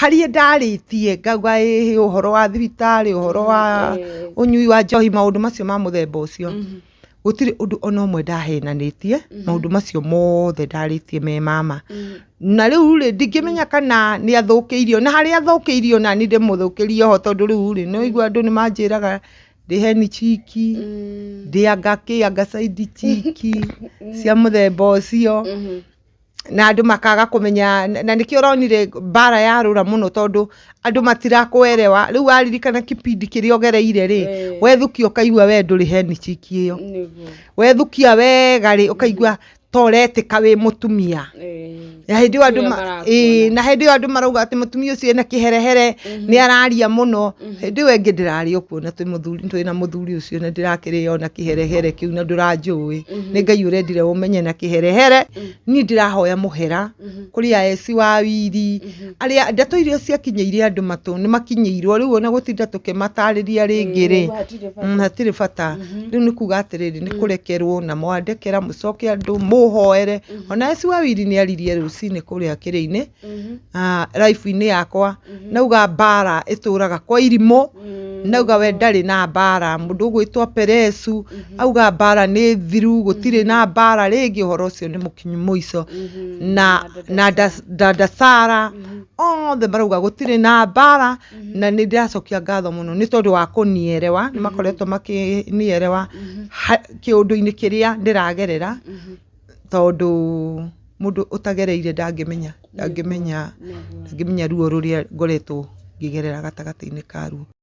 haria ndarĩtie ngauga ũhoro wa thibitarĩ ũhoro wa ũnyui wa njohi maũndũ macio ma mũthemba ũcio gũtirĩ ũndũ ona ũmwe ndahenanĩtie maũndũ macio mothe ndarĩtie me mama na rĩu rĩ ndingĩmenya kana nĩ athũkĩirio na harĩa athũkĩirio na nĩ ndĩmũthũkĩrie ho tondũ rĩu rĩ no igua andũ nĩ manjĩraga ndĩheni chiki anga side chiki cia mũthemba ũcio na andũ makaga kũmenya na nĩkĩo ũronire bara yarũra mũno tondũ andũ matirakwelewa rĩu waririkana kipindi kĩrĩa ogereire rĩ wethukia ũkaigua we ndũrĩ heni chiki ĩyo wethukia wega rĩ ũkaigua toretĩka wĩ mũtumia na hĩndĩ ĩyo andũ marauga atĩ mũtumia ũcio ena kĩherehere nĩ araria mũno hĩndĩ ĩyo ĩngĩ ndĩrarĩ o kuona twĩna mũthuri ũcio na ndĩrakĩrĩ ona kĩherehere kĩu na ndũranjũĩ nĩ Ngai ũrendire ũmenye na kĩherehere niĩ ndĩrahoya mũhera kũrĩ aeci wa wiri arĩa ndeto iria ciakinyĩire andũ matũ nĩ makinyĩirwo rĩu ona gũtinda tũkĩmatarĩria rĩngĩ rĩ hatirĩ bata rĩu nĩ kuga atĩrĩrĩ nĩ kũrekerwo na mwandekera mũcoke andũ mũhoere ona aeci wa wiri nĩ aririe rũcinĩ kũrĩa kĩrĩ-inĩ life-inĩ yakwa nauga bara ĩtũraga kwa irimũ nauga we ndarĩ na bara mũndũ ũgwĩtwo Peresu auga bara nĩ thiru gũtirĩ na bara rĩngĩ ũhoro ũcio nĩ mũkinyu mũico na Ndasara othe marauga gũtirĩ na bara na nĩ ndĩracokia ngatho mũno nĩ tondũ wa kũnierewa nĩ makoretwo makĩnierewa kĩũndũ-inĩ kĩrĩa ndĩragerera tondũ mũndũ ũtagereire ndangĩmenya ruo rũrĩa ngoretwo ngĩgerera gatagatĩ-inĩ ka ruo.